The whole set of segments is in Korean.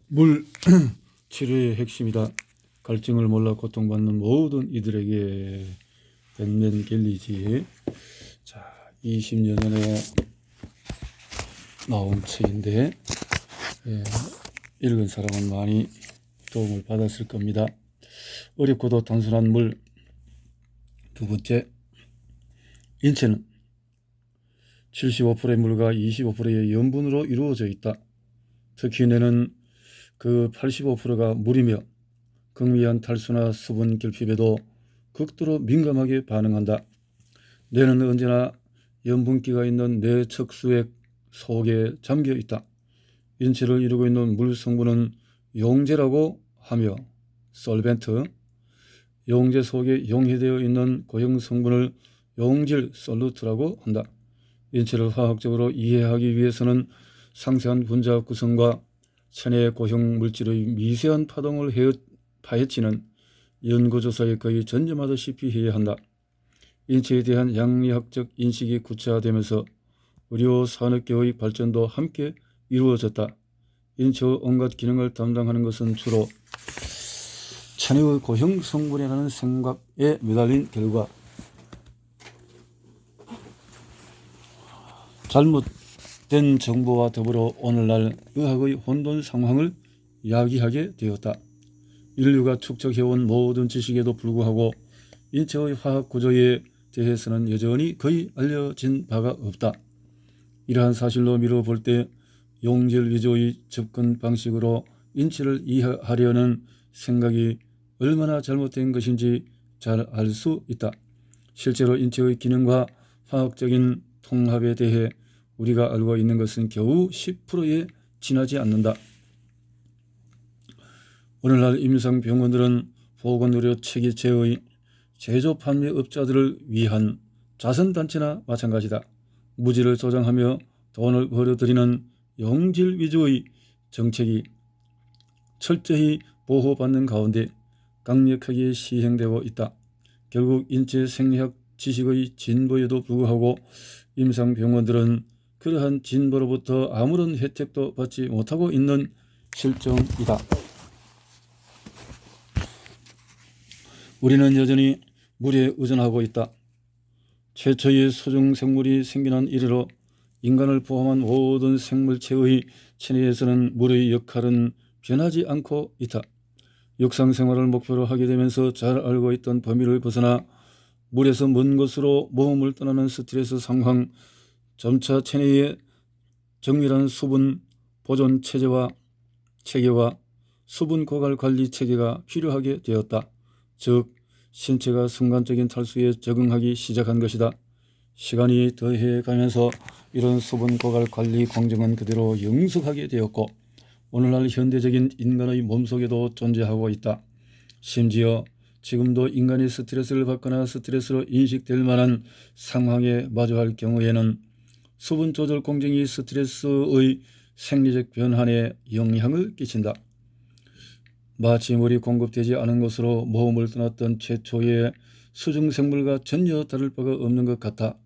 물 치료의 핵심이다. 갈증을 몰라 고통받는 모든 이들에게 벤맨 갤리지. 자, 20여 년에 나온 책인데 읽은 사람은 많이 도움을 받았을 겁니다. 어렵고도 단순한 물. 두 번째, 인체는 75%의 물과 25%의 염분으로 이루어져 있다. 특히 뇌는 그 85%가 물이며 극미한 탈수나 수분 결핍에도 극도로 민감하게 반응한다. 뇌는 언제나 염분기가 있는 뇌 척수액 속에 잠겨 있다. 인체를 이루고 있는 물 성분은 용제라고 하며 솔벤트, 용제 속에 용해되어 있는 고형 성분을 용질 솔루트라고 한다. 인체를 화학적으로 이해하기 위해서는 상세한 분자 구성과 체내의 고형 물질의 미세한 파동을 파헤치는 연구조사에 거의 전념하다시피 해야 한다. 인체에 대한 양리학적 인식이 구체화되면서 의료 산업계의 발전도 함께 이루어졌다. 인체의 온갖 기능을 담당하는 것은 주로 체내의 고형 성분이라는 생각에 매달린 결과 잘못된 정보와 더불어 오늘날 의학의 혼돈 상황을 야기하게 되었다. 인류가 축적해온 모든 지식에도 불구하고 인체의 화학 구조에 대해서는 여전히 거의 알려진 바가 없다. 이러한 사실로 미뤄볼 때 용질 위주의 접근 방식으로 인체를 이해하려는 생각이 얼마나 잘못된 것인지 잘 알 수 있다. 실제로 인체의 기능과 화학적인 통합에 대해 우리가 알고 있는 것은 겨우 10%에 지나지 않는다. 오늘날 임상병원들은 보건의료 체계체의 제조 판매업자들을 위한 자선단체나 마찬가지다. 무지를 조장하며 돈을 벌어들이는 용질 위주의 정책이 철저히 보호받는 가운데 강력하게 시행되고 있다. 결국 인체 생리학 지식의 진보에도 불구하고 임상병원들은 그러한 진보로부터 아무런 혜택도 받지 못하고 있는 실정이다. 우리는 여전히 물에 의존하고 있다. 최초의 수중생물이 생겨난 이래로 인간을 포함한 모든 생물체의 체내에서는 물의 역할은 변하지 않고 있다. 육상생활을 목표로 하게 되면서 잘 알고 있던 범위를 벗어나 물에서 먼 곳으로 몸을 떠나는 스트레스 상황, 점차 체내의 정밀한 수분 보존 체계와 수분 고갈 관리 체계가 필요하게 되었다. 즉, 신체가 순간적인 탈수에 적응하기 시작한 것이다. 시간이 더해가면서 이런 수분 고갈 관리 공정은 그대로 영속하게 되었고 오늘날 현대적인 인간의 몸속에도 존재하고 있다. 심지어 지금도 인간이 스트레스를 받거나 스트레스로 인식될 만한 상황에 마주할 경우에는 수분 조절 공정이 스트레스의 생리적 변환에 영향을 끼친다. 마치 물이 공급되지 않은 곳으로 모험을 떠났던 최초의 수중생물과 전혀 다를 바가 없는 것 같아.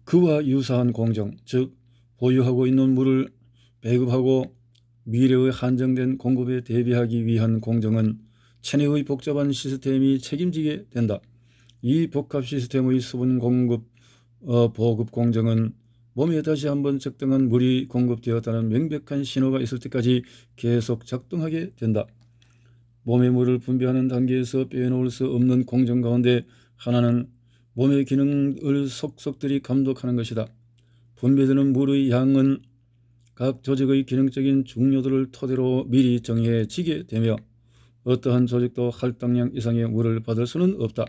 그와 유사한 공정, 즉 보유하고 있는 물을 배급하고 미래의 한정된 공급에 대비하기 위한 공정은 체내의 복잡한 시스템이 책임지게 된다. 이 복합 시스템의 수분 공급 보급 공정은 몸에 다시 한번 적당한 물이 공급되었다는 명백한 신호가 있을 때까지 계속 작동하게 된다. 몸에 물을 분비하는 단계에서 빼놓을 수 없는 공정 가운데 하나는 몸의 기능을 속속들이 감독하는 것이다. 분비되는 물의 양은 각 조직의 기능적인 중요도를 토대로 미리 정해지게 되며 어떠한 조직도 할당량 이상의 물을 받을 수는 없다.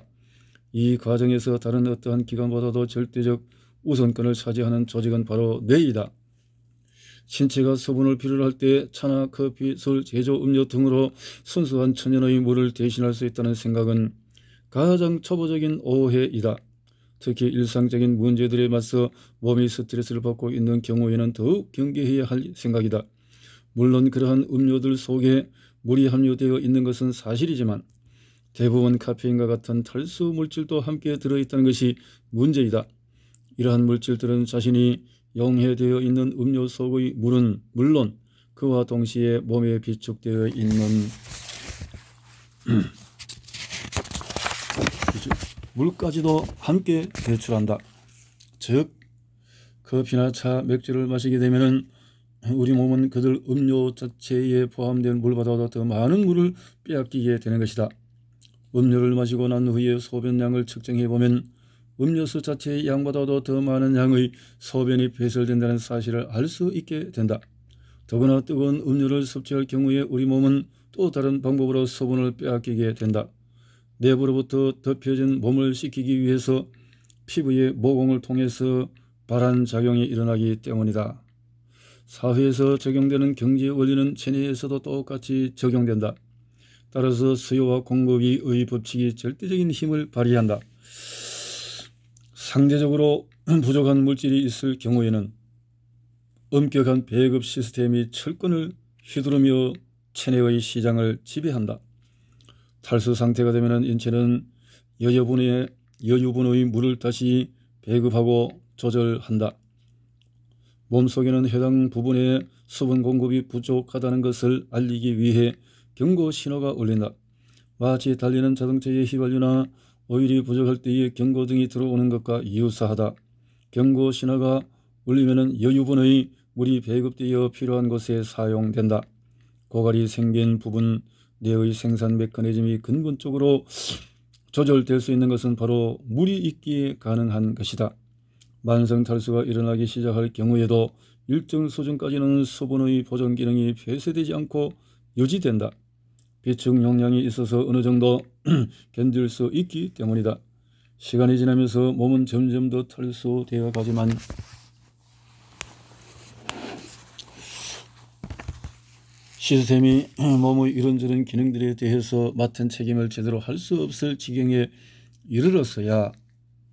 이 과정에서 다른 어떠한 기관보다도 절대적 우선권을 차지하는 조직은 바로 뇌이다. 신체가 수분을 필요로 할 때 차나 커피, 술, 제조 음료 등으로 순수한 천연의 물을 대신할 수 있다는 생각은 가장 초보적인 오해이다. 특히 일상적인 문제들에 맞서 몸이 스트레스를 받고 있는 경우에는 더욱 경계해야 할 생각이다. 물론 그러한 음료들 속에 물이 함유되어 있는 것은 사실이지만 대부분 카페인과 같은 탈수 물질도 함께 들어있다는 것이 문제이다. 이러한 물질들은 자신이 용해되어 있는 음료 속의 물은 물론 그와 동시에 몸에 비축되어 있는 물까지도 함께 배출한다. 즉 커피나 차, 맥주를 마시게 되면은 우리 몸은 그들 음료 자체에 포함된 물보다도 더 많은 물을 빼앗기게 되는 것이다. 음료를 마시고 난 후에 소변량을 측정해보면 음료수 자체의 양보다도 더 많은 양의 소변이 배설된다는 사실을 알 수 있게 된다. 더구나 뜨거운 음료를 섭취할 경우에 우리 몸은 또 다른 방법으로 수분을 빼앗기게 된다. 내부로부터 덮여진 몸을 식히기 위해서 피부의 모공을 통해서 발환작용이 일어나기 때문이다. 사회에서 적용되는 경제 원리는 체내에서도 똑같이 적용된다. 따라서 수요와 공급의 법칙이 절대적인 힘을 발휘한다. 상대적으로 부족한 물질이 있을 경우에는 엄격한 배급 시스템이 철권을 휘두르며 체내의 시장을 지배한다. 탈수 상태가 되면 인체는 여유분의 물을 다시 배급하고 조절한다. 몸속에는 해당 부분의 수분 공급이 부족하다는 것을 알리기 위해 경고 신호가 울린다. 마치 달리는 자동차의 휘발유나 오일이 부족할 때의 경고등이 들어오는 것과 유사하다. 경고 신호가 울리면 여유분의 물이 배급되어 필요한 곳에 사용된다. 고갈이 생긴 부분 내의 생산 메커니즘이 근본적으로 조절될 수 있는 것은 바로 물이 있기에 가능한 것이다. 만성 탈수가 일어나기 시작할 경우에도 일정 수준까지는 수분의 보존 기능이 폐쇄되지 않고 유지된다. 비축 용량이 있어서 어느 정도 견딜 수 있기 때문이다. 시간이 지나면서 몸은 점점 더 탈수되어 가지만 시스템이 몸의 이런저런 기능들에 대해서 맡은 책임을 제대로 할 수 없을 지경에 이르러서야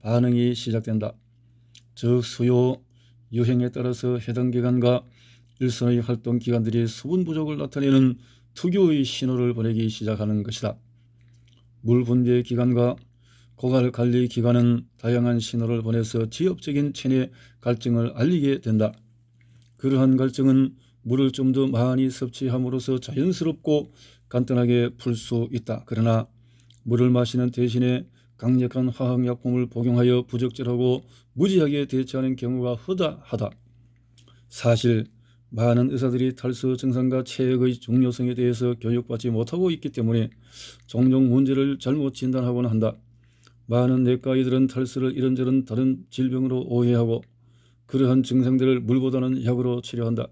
반응이 시작된다. 즉 수요, 유행에 따라서 해당 기관과 일선의 활동 기관들이 수분 부족을 나타내는 특유의 신호를 보내기 시작하는 것이다. 물 분배 기관과 고갈 관리 기관은 다양한 신호를 보내서 지역적인 체내 갈증을 알리게 된다. 그러한 갈증은 물을 좀 더 많이 섭취함으로써 자연스럽고 간단하게 풀 수 있다. 그러나 물을 마시는 대신에 강력한 화학약품을 복용하여 부적절하고 무지하게 대처하는 경우가 허다하다. 사실 많은 의사들이 탈수 증상과 체액의 중요성에 대해서 교육받지 못하고 있기 때문에 종종 문제를 잘못 진단하곤 한다. 많은 내과의들은 탈수를 이런저런 다른 질병으로 오해하고 그러한 증상들을 물보다는 약으로 치료한다.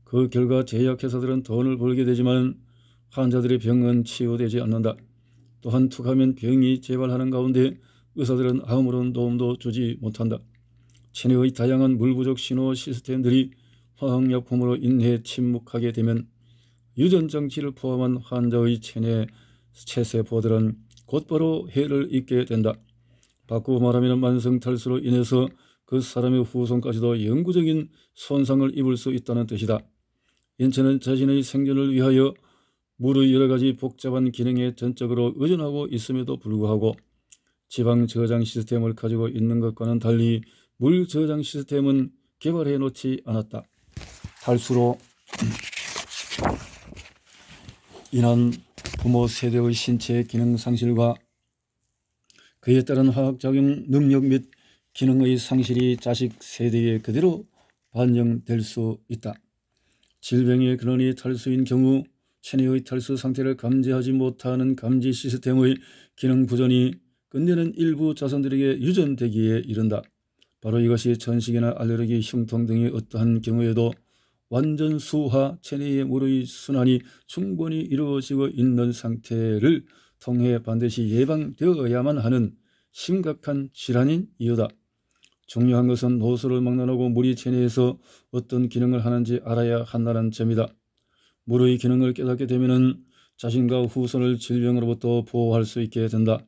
그 결과 제약회사들은 돈을 벌게 되지만 환자들의 병은 치유되지 않는다. 또한 툭하면 병이 재발하는 가운데 의사들은 아무런 도움도 주지 못한다. 체내의 다양한 물 부족 신호 시스템들이 화학약품으로 인해 침묵하게 되면 유전장치를 포함한 환자의 체내 체세포들은 곧바로 해를 입게 된다. 바꾸고 말하면 만성 탈수로 인해서 그 사람의 후손까지도 영구적인 손상을 입을 수 있다는 뜻이다. 인체는 자신의 생존을 위하여 물의 여러 가지 복잡한 기능에 전적으로 의존하고 있음에도 불구하고 지방 저장 시스템을 가지고 있는 것과는 달리 물 저장 시스템은 개발해 놓지 않았다. 탈수로 인한 부모 세대의 신체 기능 상실과 그에 따른 화학작용 능력 및 기능의 상실이 자식 세대에 그대로 반영될 수 있다. 질병의 근원이 탈수인 경우 체내의 탈수 상태를 감지하지 못하는 감지 시스템의 기능 부전이 끝내는 일부 자손들에게 유전되기에 이른다. 바로 이것이 천식이나 알레르기, 흉통 등의 어떠한 경우에도 완전 수화 체내의 물의 순환이 충분히 이루어지고 있는 상태를 통해 반드시 예방되어야만 하는 심각한 질환인 이유다. 중요한 것은 노소를 막론하고 물이 체내에서 어떤 기능을 하는지 알아야 한다는 점이다. 물의 기능을 깨닫게 되면 자신과 후손을 질병으로부터 보호할 수 있게 된다.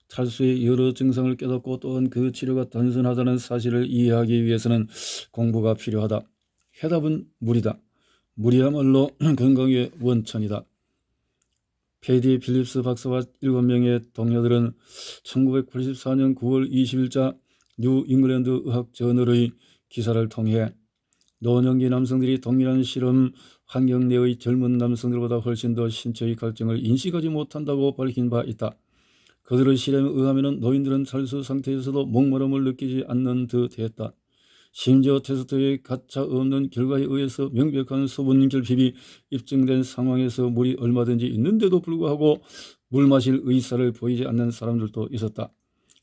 탈수의 여러 증상을 깨닫고 또한 그 치료가 단순하다는 사실을 이해하기 위해서는 공부가 필요하다. 해답은 물이다. 물이야말로 건강의 원천이다. 페이디 필립스 박사와 7명의 동료들은 1984년 9월 20일자 뉴 잉글랜드 의학 저널의 기사를 통해 노년기 남성들이 동일한 실험 환경 내의 젊은 남성들보다 훨씬 더 신체의 갈증을 인식하지 못한다고 밝힌 바 있다. 그들의 실험에 의하면 노인들은 탈수 상태에서도 목마름을 느끼지 않는 듯 했다. 심지어 테스트에 가차 없는 결과에 의해서 명백한 수분 결핍이 입증된 상황에서 물이 얼마든지 있는데도 불구하고 물 마실 의사를 보이지 않는 사람들도 있었다.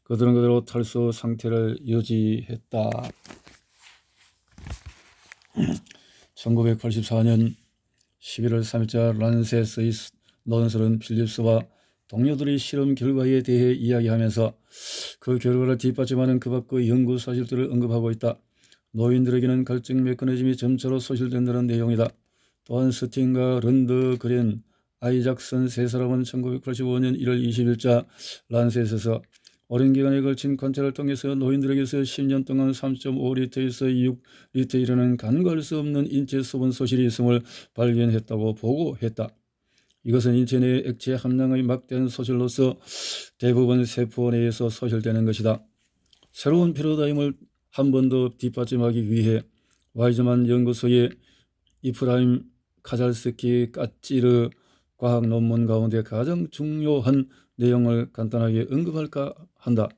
그들은 그대로 탈수 상태를 유지했다. 1984년 11월 3일자 란셋의 논설은 필립스와 동료들의 실험 결과에 대해 이야기하면서 그 결과를 뒷받침하는 그 밖의 연구 사실들을 언급하고 있다. 노인들에게는 갈증 메커니즘이 점차로 소실된다는 내용이다. 또한 스팅과 런드그렌, 아이작슨 세 사람은 1985년 1월 20일자 란셋에서 오랜 기간에 걸친 관찰을 통해서 노인들에게서 10년 동안 3.5리터에서 6리터에 이르는 간과할 수 없는 인체 수분 소실이 있음을 발견했다고 보고했다. 이것은 인체 내 액체 함량의 막대한 소실로서 대부분 세포 내에서 소실되는 것이다. 새로운 패러다임을 한 번 더 뒷받침하기 위해 와이즈만 연구소의 이프라임 카잘스키 까찌르 과학 논문 가운데 가장 중요한 내용을 간단하게 언급할까 한다.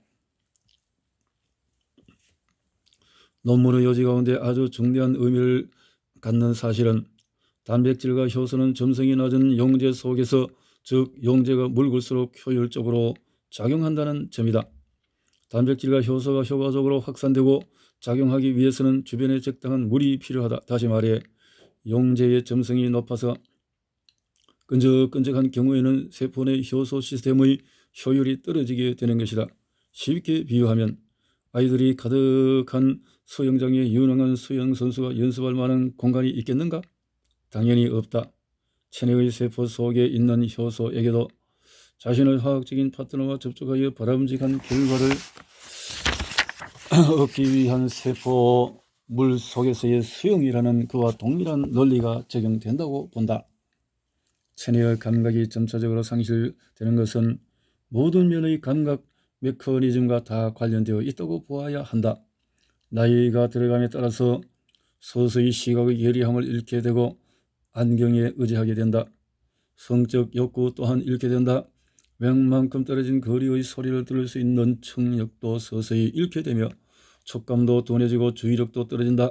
논문의 요지 가운데 아주 중대한 의미를 갖는 사실은 단백질과 효소는 점성이 낮은 용제 속에서, 즉 용제가 묽을수록 효율적으로 작용한다는 점이다. 단백질과 효소가 효과적으로 확산되고 작용하기 위해서는 주변에 적당한 물이 필요하다. 다시 말해 용제의 점성이 높아서 끈적끈적한 경우에는 세포 내 효소 시스템의 효율이 떨어지게 되는 것이다. 쉽게 비유하면 아이들이 가득한 수영장에 유능한 수영선수가 연습할 만한 공간이 있겠는가? 당연히 없다. 체내의 세포 속에 있는 효소에게도 자신의 화학적인 파트너와 접촉하여 바람직한 결과를 얻기 위한 세포 물 속에서의 수영이라는 그와 동일한 논리가 적용된다고 본다. 체내의 감각이 점차적으로 상실되는 것은 모든 면의 감각 메커니즘과 다 관련되어 있다고 보아야 한다. 나이가 들어감에 따라서 서서히 시각의 예리함을 잃게 되고 안경에 의지하게 된다. 성적 욕구 또한 잃게 된다. 웬만큼 떨어진 거리의 소리를 들을 수 있는 청력도 서서히 잃게 되며 촉감도 둔해지고 주의력도 떨어진다.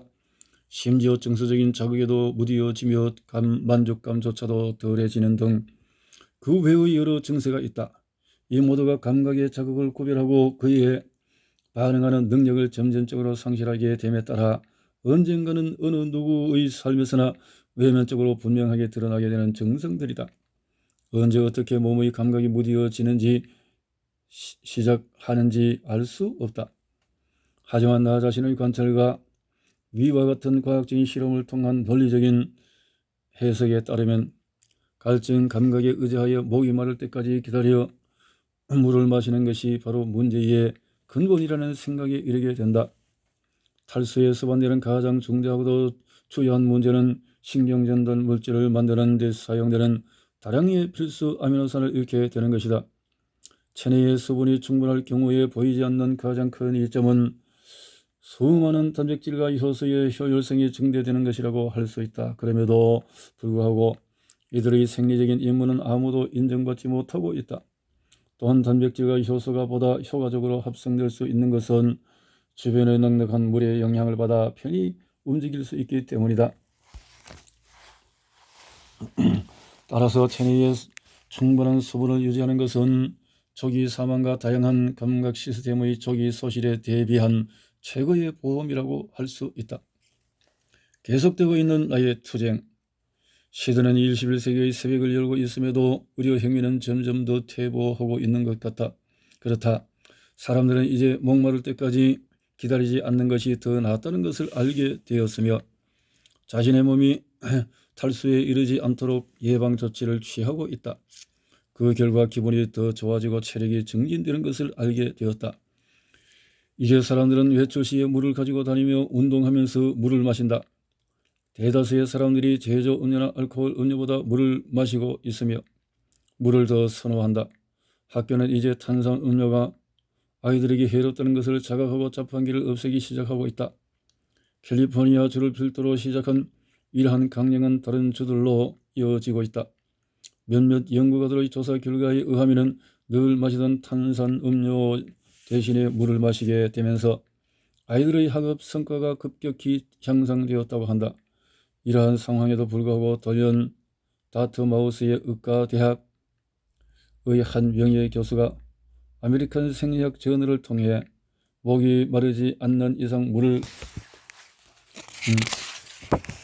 심지어 정서적인 자극에도 무뎌지며 만족감조차도 덜해지는 등 그 외의 여러 증세가 있다. 이 모두가 감각의 자극을 구별하고 그에 반응하는 능력을 점진적으로 상실하게 됨에 따라 언젠가는 어느 누구의 삶에서나 외면적으로 분명하게 드러나게 되는 증상들이다. 언제 어떻게 몸의 감각이 무뎌지는지 시작하는지 알 수 없다. 하지만 나 자신의 관찰과 위와 같은 과학적인 실험을 통한 논리적인 해석에 따르면 갈증 감각에 의지하여 목이 마를 때까지 기다려 물을 마시는 것이 바로 문제의 근본이라는 생각에 이르게 된다. 탈수에 수반되는 가장 중대하고도 주요한 문제는 신경전달 물질을 만드는 데 사용되는 다량의 필수 아미노산을 잃게 되는 것이다. 체내의 수분이 충분할 경우에 보이지 않는 가장 큰 이점은 수많은 단백질과 효소의 효율성이 증대되는 것이라고 할 수 있다. 그럼에도 불구하고 이들의 생리적인 임무는 아무도 인정받지 못하고 있다. 또한 단백질과 효소가 보다 효과적으로 합성될 수 있는 것은 주변의 넉넉한 물의 영향을 받아 편히 움직일 수 있기 때문이다. 따라서 체내에 충분한 수분을 유지하는 것은 조기 사망과 다양한 감각 시스템의 조기 소실에 대비한 최고의 보험이라고 할 수 있다. 계속되고 있는 나의 투쟁. 시대는 21세기의 새벽을 열고 있음에도 의료 행위는 점점 더 퇴보하고 있는 것 같다. 그렇다. 사람들은 이제 목마를 때까지 기다리지 않는 것이 더 낫다는 것을 알게 되었으며 자신의 몸이 탈수에 이르지 않도록 예방 조치를 취하고 있다. 그 결과 기분이 더 좋아지고 체력이 증진되는 것을 알게 되었다. 이제 사람들은 외출 시에 물을 가지고 다니며 운동하면서 물을 마신다. 대다수의 사람들이 제조 음료나 알코올 음료보다 물을 마시고 있으며 물을 더 선호한다. 학교는 이제 탄산 음료가 아이들에게 해롭다는 것을 자각하고 자판기를 없애기 시작하고 있다. 캘리포니아 주를 필두로 시작한 이러한 강령은 다른 주들로 이어지고 있다. 몇몇 연구가들의 조사 결과에 의하면 늘 마시던 탄산음료 대신에 물을 마시게 되면서 아이들의 학업 성과가 급격히 향상되었다고 한다. 이러한 상황에도 불구하고 돌연 다트마우스의 의과대학의 한 명예 교수가 아메리칸 생리학 저널을 통해 목이 마르지 않는 이상 물을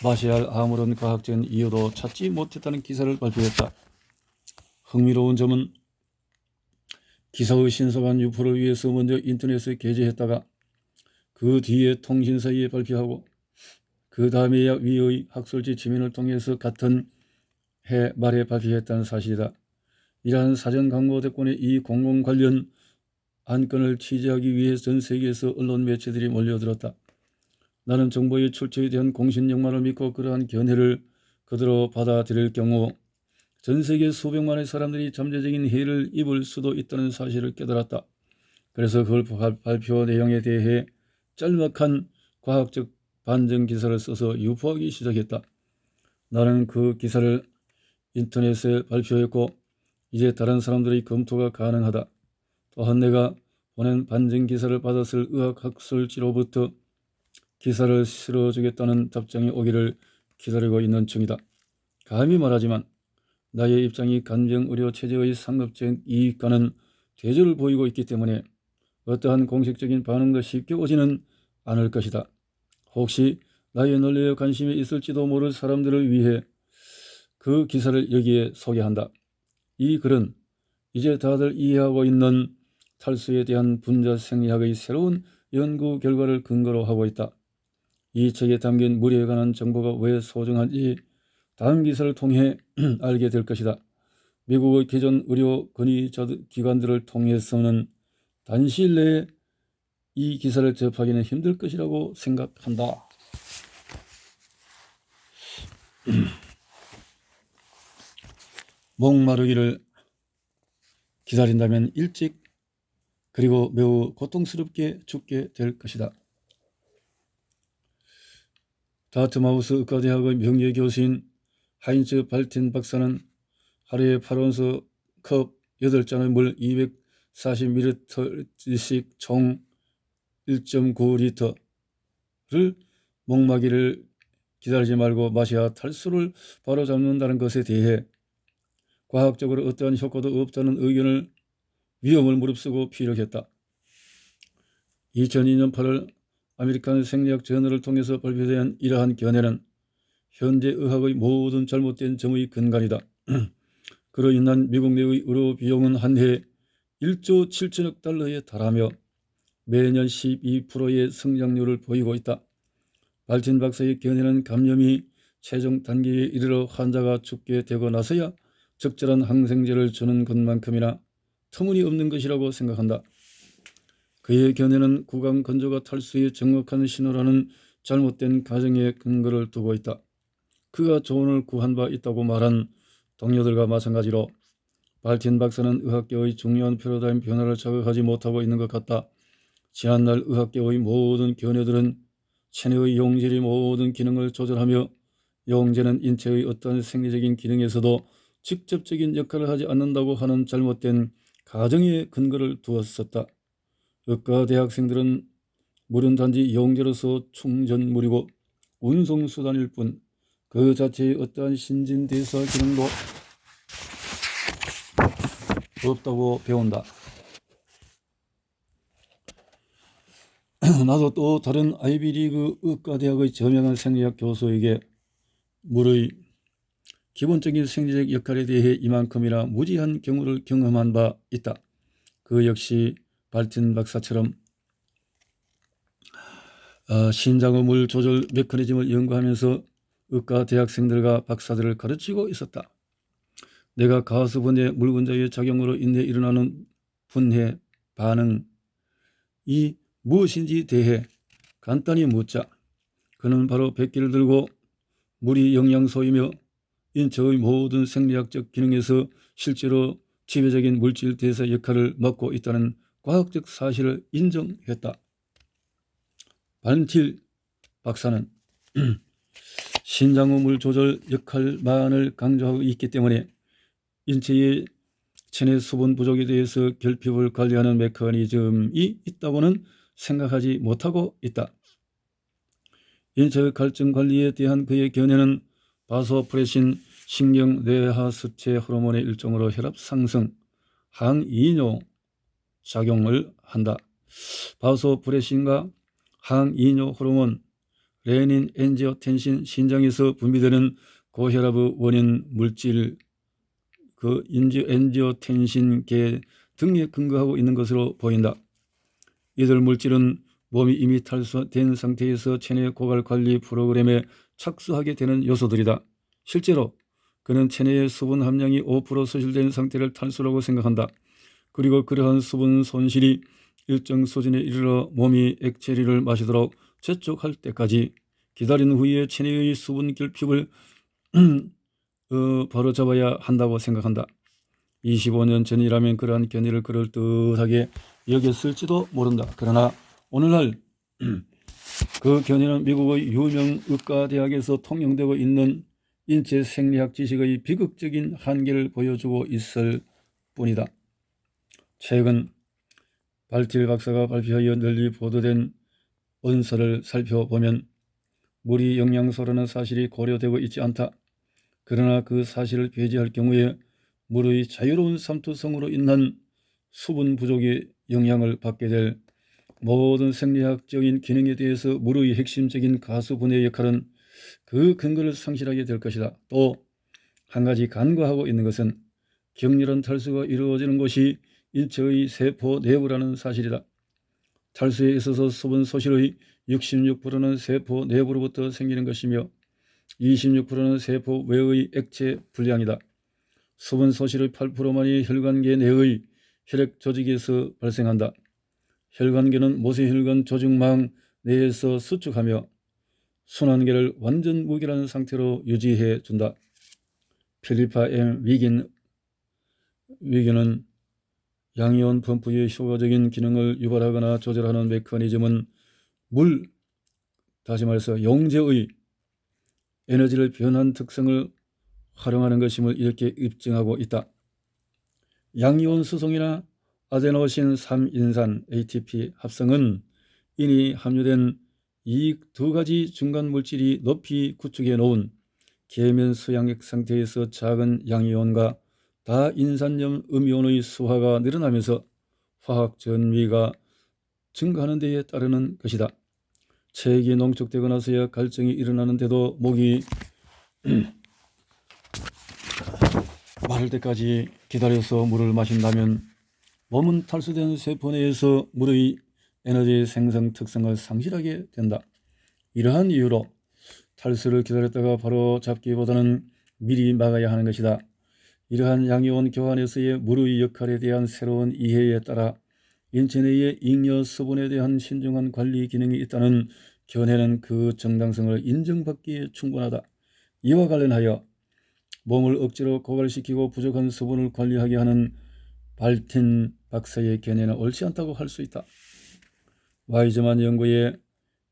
마셔야 할 아무런 과학적인 이유도 찾지 못했다는 기사를 발표했다. 흥미로운 점은 기사의 신속한 유포를 위해서 먼저 인터넷에 게재했다가 그 뒤에 통신사에 발표하고 그 다음에야 위의 학술지 지면을 통해서 같은 해 말에 발표했다는 사실이다. 이러한 사전 광고 덕분에 이 공공 관련 안건을 취재하기 위해 전 세계에서 언론 매체들이 몰려들었다. 나는 정보의 출처에 대한 공신력만을 믿고 그러한 견해를 그대로 받아들일 경우 전 세계 수백만의 사람들이 잠재적인 해를 입을 수도 있다는 사실을 깨달았다. 그래서 그걸 발표 내용에 대해 짤막한 과학적 반증 기사를 써서 유포하기 시작했다. 나는 그 기사를 인터넷에 발표했고 이제 다른 사람들의 검토가 가능하다. 또한 내가 보낸 반증 기사를 받았을 의학학술지로부터 기사를 실어주겠다는 답장이 오기를 기다리고 있는 중이다. 감히 말하지만 나의 입장이 간병의료 체제의 상급적 이익과는 대조를 보이고 있기 때문에 어떠한 공식적인 반응도 쉽게 오지는 않을 것이다. 혹시 나의 논리에 관심이 있을지도 모를 사람들을 위해 그 기사를 여기에 소개한다. 이 글은 이제 다들 이해하고 있는 탈수에 대한 분자 생리학의 새로운 연구 결과를 근거로 하고 있다. 이 책에 담긴 물에 관한 정보가 왜 소중한지 다음 기사를 통해 알게 될 것이다. 미국의 기존 의료 권위기관들을 통해서는 단시일 내에 이 기사를 접하기는 힘들 것이라고 생각한다. 목마르기를 기다린다면 일찍 그리고 매우 고통스럽게 죽게 될 것이다. 다트마우스 의과대학의 명예교수인 하인츠 발틴 박사는 하루에 8온스 컵 8잔의 물 240ml씩 총 1.9리터를 목마기를 기다리지 말고 마셔야 탈수를 바로잡는다는 것에 대해 과학적으로 어떠한 효과도 없다는 의견을 위험을 무릅쓰고 피력했다. 2002년 8월 아메리칸 생리학 저널을 통해서 발표된 이러한 견해는 현재 의학의 모든 잘못된 점의 근간이다. 그로 인한 미국 내의 의료 비용은 한 해 1조 7천억 달러에 달하며 매년 12%의 성장률을 보이고 있다. 발틴 박사의 견해는 감염이 최종 단계에 이르러 환자가 죽게 되고 나서야 적절한 항생제를 주는 것만큼이나 터무니없는 것이라고 생각한다. 그의 견해는 구강 건조가 탈수의 정확한 신호라는 잘못된 가정에 근거를 두고 있다. 그가 조언을 구한 바 있다고 말한 동료들과 마찬가지로 발틴 박사는 의학계의 중요한 패러다임 변화를 자극하지 못하고 있는 것 같다. 지난날 의학계의 모든 견해들은 체내의 용질이 모든 기능을 조절하며 용제는 인체의 어떠한 생리적인 기능에서도 직접적인 역할을 하지 않는다고 하는 잘못된 가정에 근거를 두었었다. 의과 대학생들은 물은 단지 용제로서 충전물이고 운송수단일 뿐 그 자체의 어떠한 신진대사 기능도 없다고 배운다. 나도 또 다른 아이비리그 의과대학의 저명한 생리학 교수에게 물의 기본적인 생리적 역할에 대해 이만큼이나 무지한 경우를 경험한 바 있다. 그 역시 발틴 박사처럼 신장의 물 조절 메커니즘을 연구하면서 의과 대학생들과 박사들을 가르치고 있었다. 내가 가스분해 물분자의 작용으로 인해 일어나는 분해 반응이 무엇인지 대해 간단히 묻자 그는 바로 백기를 들고 물이 영양소이며 인체의 모든 생리학적 기능에서 실제로 지배적인 물질 대사 역할을 맡고 있다는 과학적 사실을 인정했다. 발틴 박사는 신장후 물 조절 역할만을 강조하고 있기 때문에 인체의 체내 수분 부족에 대해서 결핍을 관리하는 메커니즘이 있다고는 생각하지 못하고 있다. 인체 갈증 관리에 대한 그의 견해는 바소프레신 신경 뇌하수체 호르몬의 일종으로 혈압 상승, 항이뇨 작용을 한다. 바소프레신과 항이뇨 호르몬, 레닌, 엔지오텐신, 신장에서 분비되는 고혈압의 원인 물질 엔지오텐신계 등에 근거하고 있는 것으로 보인다. 이들 물질은 몸이 이미 탈수된 상태에서 체내 고갈 관리 프로그램에 착수하게 되는 요소들이다. 실제로 그는 체내의 수분 함량이 5% 소실된 상태를 탈수라고 생각한다. 그리고 그러한 수분 손실이 일정 수준에 이르러 몸이 액체류를 마시도록 재촉할 때까지 기다린 후에 체내의 수분 결핍을 바로잡아야 한다고 생각한다. 25년 전이라면 그러한 견해를 그럴듯하게 여겼을지도 모른다. 그러나 오늘날 그 견해는 미국의 유명 의과대학에서 통용되고 있는 인체 생리학 지식의 비극적인 한계를 보여주고 있을 뿐이다. 최근 발틸 박사가 발표하여 널리 보도된 언서를 살펴보면 물이 영양소라는 사실이 고려되고 있지 않다. 그러나 그 사실을 배제할 경우에 물의 자유로운 삼투성으로 인한 수분 부족의 영향을 받게 될 모든 생리학적인 기능에 대해서 물의 핵심적인 가수분해의 역할은 그 근거를 상실하게 될 것이다. 또 한 가지 간과하고 있는 것은 격렬한 탈수가 이루어지는 곳이 인체의 세포 내부라는 사실이다. 탈수에 있어서 수분 소실의 66%는 세포 내부로부터 생기는 것이며 26%는 세포 외의 액체 분량이다. 수분 소실의 8%만이 혈관계 내의 혈액 조직에서 발생한다. 혈관계는 모세혈관 조직망 내에서 수축하며 순환계를 완전 무결한 상태로 유지해 준다. 필리파 M. 위긴은 양이온 펌프의 효과적인 기능을 유발하거나 조절하는 메커니즘은 다시 말해서 용제의 에너지를 변환 특성을 활용하는 것임을 이렇게 입증하고 있다. 양이온 수송이나 아데노신 3인산 ATP 합성은 이니 함유된 이 두 가지 중간 물질이 높이 구축해 놓은 계면 수양액 상태에서 작은 양이온과 다인산염 음이온의 수화가 늘어나면서 화학 전위가 증가하는 데에 따르는 것이다. 체액이 농축되고 나서야 갈증이 일어나는데도 목이 마를 때까지 기다려서 물을 마신다면 몸은 탈수된 세포 내에서 물의 에너지 생성 특성을 상실하게 된다. 이러한 이유로 탈수를 기다렸다가 바로 잡기보다는 미리 막아야 하는 것이다. 이러한 양이온 교환에서의 물의 역할에 대한 새로운 이해에 따라 인체 내의 잉여 수분에 대한 신중한 관리 기능이 있다는 견해는 그 정당성을 인정받기에 충분하다. 이와 관련하여 몸을 억지로 고갈시키고 부족한 수분을 관리하게 하는 발틴 박사의 견해는 옳지 않다고 할 수 있다. 와이즈만 연구의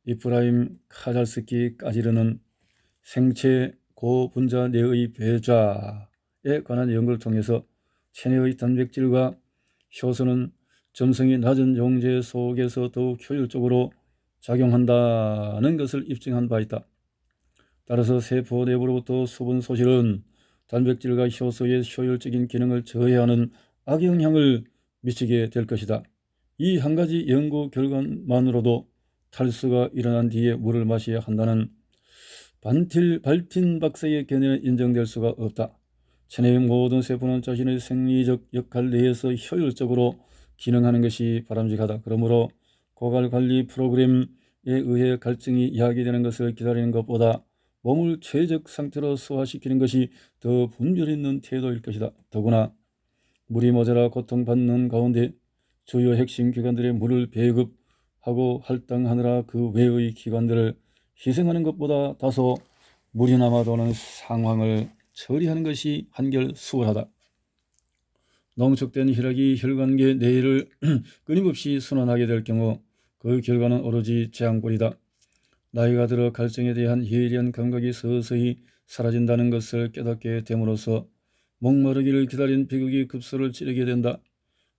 이프라임 카잘스키까지는 생체 고분자 내의 배좌에 관한 연구를 통해서 체내의 단백질과 효소는 점성이 낮은 용제 속에서 더욱 효율적으로 작용한다는 것을 입증한 바 있다. 따라서 세포 내부로부터 수분 소실은 단백질과 효소의 효율적인 기능을 저해하는 악영향을 미치게 될 것이다. 이 한 가지 연구 결과만으로도 탈수가 일어난 뒤에 물을 마셔야 한다는 발틴 박사의 견해는 인정될 수가 없다. 체내의 모든 세포는 자신의 생리적 역할 내에서 효율적으로 기능하는 것이 바람직하다. 그러므로 고갈관리 프로그램에 의해 갈증이 야기되는 것을 기다리는 것보다 몸을 최적 상태로 소화시키는 것이 더 분별 있는 태도일 것이다. 더구나 물이 모자라 고통받는 가운데 주요 핵심 기관들의 물을 배급하고 할당하느라 그 외의 기관들을 희생하는 것보다 다소 물이 남아도는 상황을 처리하는 것이 한결 수월하다. 농축된 혈액이 혈관계 내를 끊임없이 순환하게 될 경우 그 결과는 오로지 재앙뿐이다. 나이가 들어 갈증에 대한 예리한 감각이 서서히 사라진다는 것을 깨닫게 됨으로써 목마르기를 기다린 비극이 급소를 치르게 된다.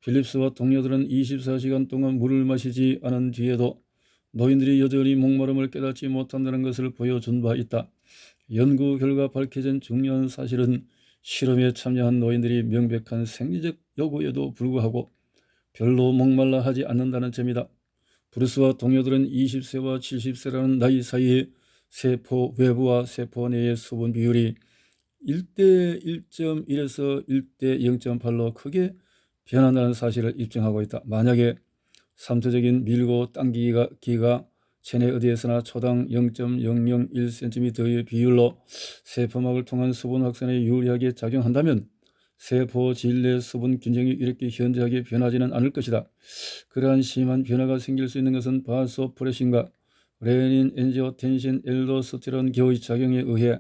필립스와 동료들은 24시간 동안 물을 마시지 않은 뒤에도 노인들이 여전히 목마름을 깨닫지 못한다는 것을 보여준 바 있다. 연구 결과 밝혀진 중요한 사실은 실험에 참여한 노인들이 명백한 생리적 요구에도 불구하고 별로 목말라 하지 않는다는 점이다. 브루스와 동료들은 20세와 70세라는 나이 사이에 세포 외부와 세포 내의 수분 비율이 1대 1.1에서 1대 0.8로 크게 변한다는 사실을 입증하고 있다. 만약에 삼투적인 밀고 당기기가 체내 어디에서나 초당 0.001cm의 비율로 세포막을 통한 수분 확산에 유리하게 작용한다면 세포 질 내 수분 균형이 이렇게 현저하게 변하지는 않을 것이다. 그러한 심한 변화가 생길 수 있는 것은 바소프레신과 레닌, 엔지오텐신, 엘도스테론 계의 작용에 의해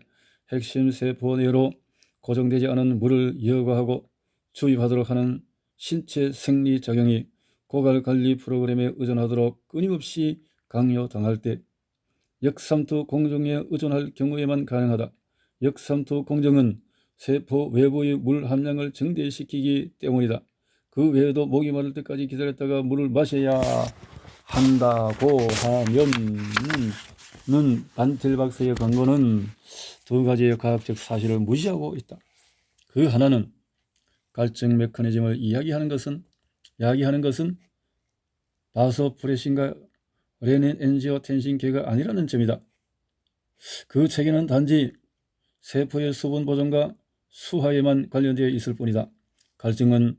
핵심 세포 내로 고정되지 않은 물을 여과하고 주입하도록 하는 신체 생리 작용이 고갈관리 프로그램에 의존하도록 끊임없이 강요당할 때 역삼투 공정에 의존할 경우에만 가능하다. 역삼투 공정은 세포 외부의 물 함량을 증대시키기 때문이다. 그 외에도 목이 마를 때까지 기다렸다가 물을 마셔야 한다고 하면은 반텔 박사의 권고는 두 가지의 과학적 사실을 무시하고 있다. 그 하나는 갈증 메커니즘을 이야기하는 것은 바소프레신과 레닌 엔지오텐신계가 아니라는 점이다. 그 체계는 단지 세포의 수분 보존과 수화에만 관련되어 있을 뿐이다. 갈증은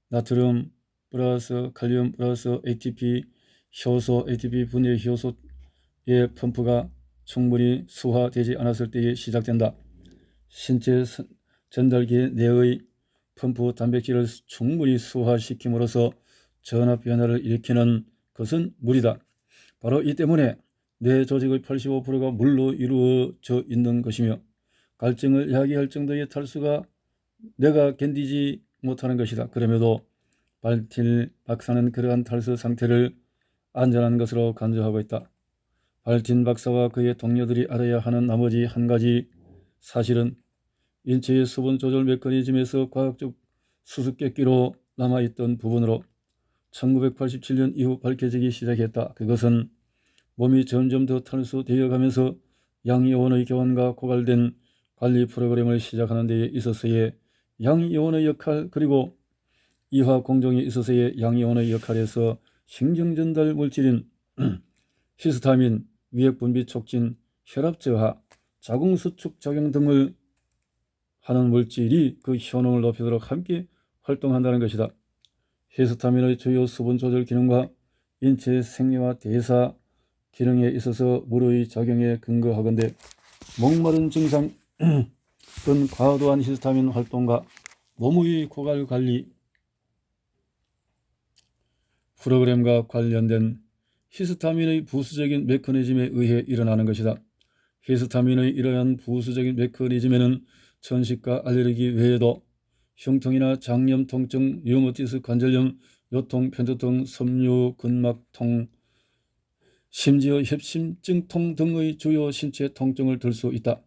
나트륨 플러스 칼륨 플러스 ATP 효소, ATP 분해 효소의 펌프가 충분히 수화되지 않았을 때에 시작된다. 신체 전달기 내의 펌프 단백질을 충분히 수화시킴으로써 전압 변화를 일으키는 것은 물이다. 바로 이 때문에 뇌 조직의 85%가 물로 이루어져 있는 것이며 갈증을 야기할 정도의 탈수가 내가 견디지 못하는 것이다. 그럼에도 발틴 박사는 그러한 탈수 상태를 안전한 것으로 간주하고 있다. 발틴 박사와 그의 동료들이 알아야 하는 나머지 한 가지 사실은 인체의 수분 조절 메커니즘에서 과학적 수수께끼로 남아있던 부분으로 1987년 이후 밝혀지기 시작했다. 그것은 몸이 점점 더 탈수되어 가면서 양이온의 교환과 고갈된 관리 프로그램을 시작하는 데 있어서의 양이온의 역할, 그리고 이화 공정에 있어서의 양이온의 역할에서 신경전달 물질인 히스타민, 위액분비 촉진, 혈압 저하, 자궁수축 작용 등을 하는 물질이 그 효능을 높이도록 함께 활동한다는 것이다. 히스타민의 주요 수분 조절 기능과 인체 생리와 대사 기능에 있어서 물의 작용에 근거하건대 목마른 증상 은 과도한 히스타민 활동과 몸의 고갈 관리 프로그램과 관련된 히스타민의 부수적인 메커니즘에 의해 일어나는 것이다. 히스타민의 이러한 부수적인 메커니즘에는 천식과 알레르기 외에도 흉통이나 장염, 통증, 류마티스 관절염, 요통, 편두통, 섬유, 근막통, 심지어 협심증통 등의 주요 신체 통증을 들 수 있다.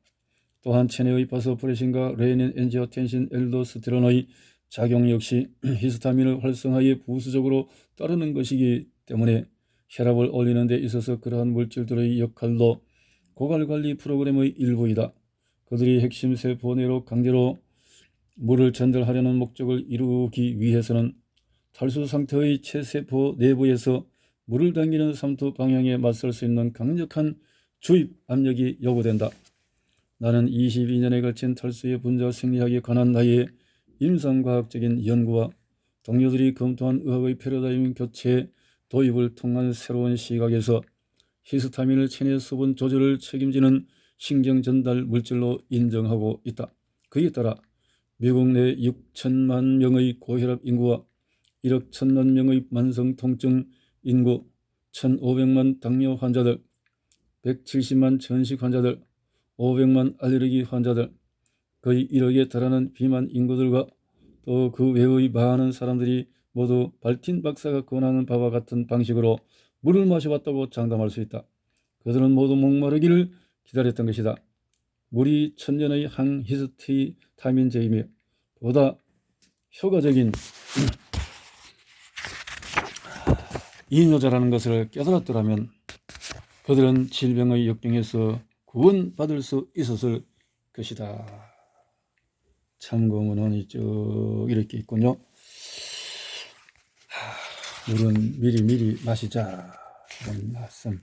또한 체내의 바소프레신과 레닌, 엔지오텐신, 엘도스테론의 작용 역시 히스타민을 활성화에 부수적으로 따르는 것이기 때문에 혈압을 올리는 데 있어서 그러한 물질들의 역할도 고갈관리 프로그램의 일부이다. 그들이 핵심 세포 내로 강제로 물을 전달하려는 목적을 이루기 위해서는 탈수 상태의 체세포 내부에서 물을 당기는 삼투 방향에 맞설 수 있는 강력한 주입 압력이 요구된다. 나는 22년에 걸친 탈수의 분자 생리학에 관한 나의 임상과학적인 연구와 동료들이 검토한 의학의 패러다임 교체 도입을 통한 새로운 시각에서 히스타민을 체내 수분 조절을 책임지는 신경전달 물질로 인정하고 있다. 그에 따라 미국 내 6천만 명의 고혈압 인구와 1억 1천만 명의 만성 통증 인구, 1,500만 당뇨 환자들, 170만 천식 환자들, 500만 알레르기 환자들, 거의 1억에 달하는 비만 인구들과 또 그 외의 많은 사람들이 모두 발틴 박사가 권하는 바와 같은 방식으로 물을 마셔봤다고 장담할 수 있다. 그들은 모두 목마르기를 기다렸던 것이다. 물이 천년의 항히스타민제이며 보다 효과적인 이뇨제라는 것을 깨달았더라면 그들은 질병의 역병에서 구원받을 수 있었을 것이다. 참고문헌이 쭉 이렇게 있군요. 물은 미리미리 마시자 이런 말씀.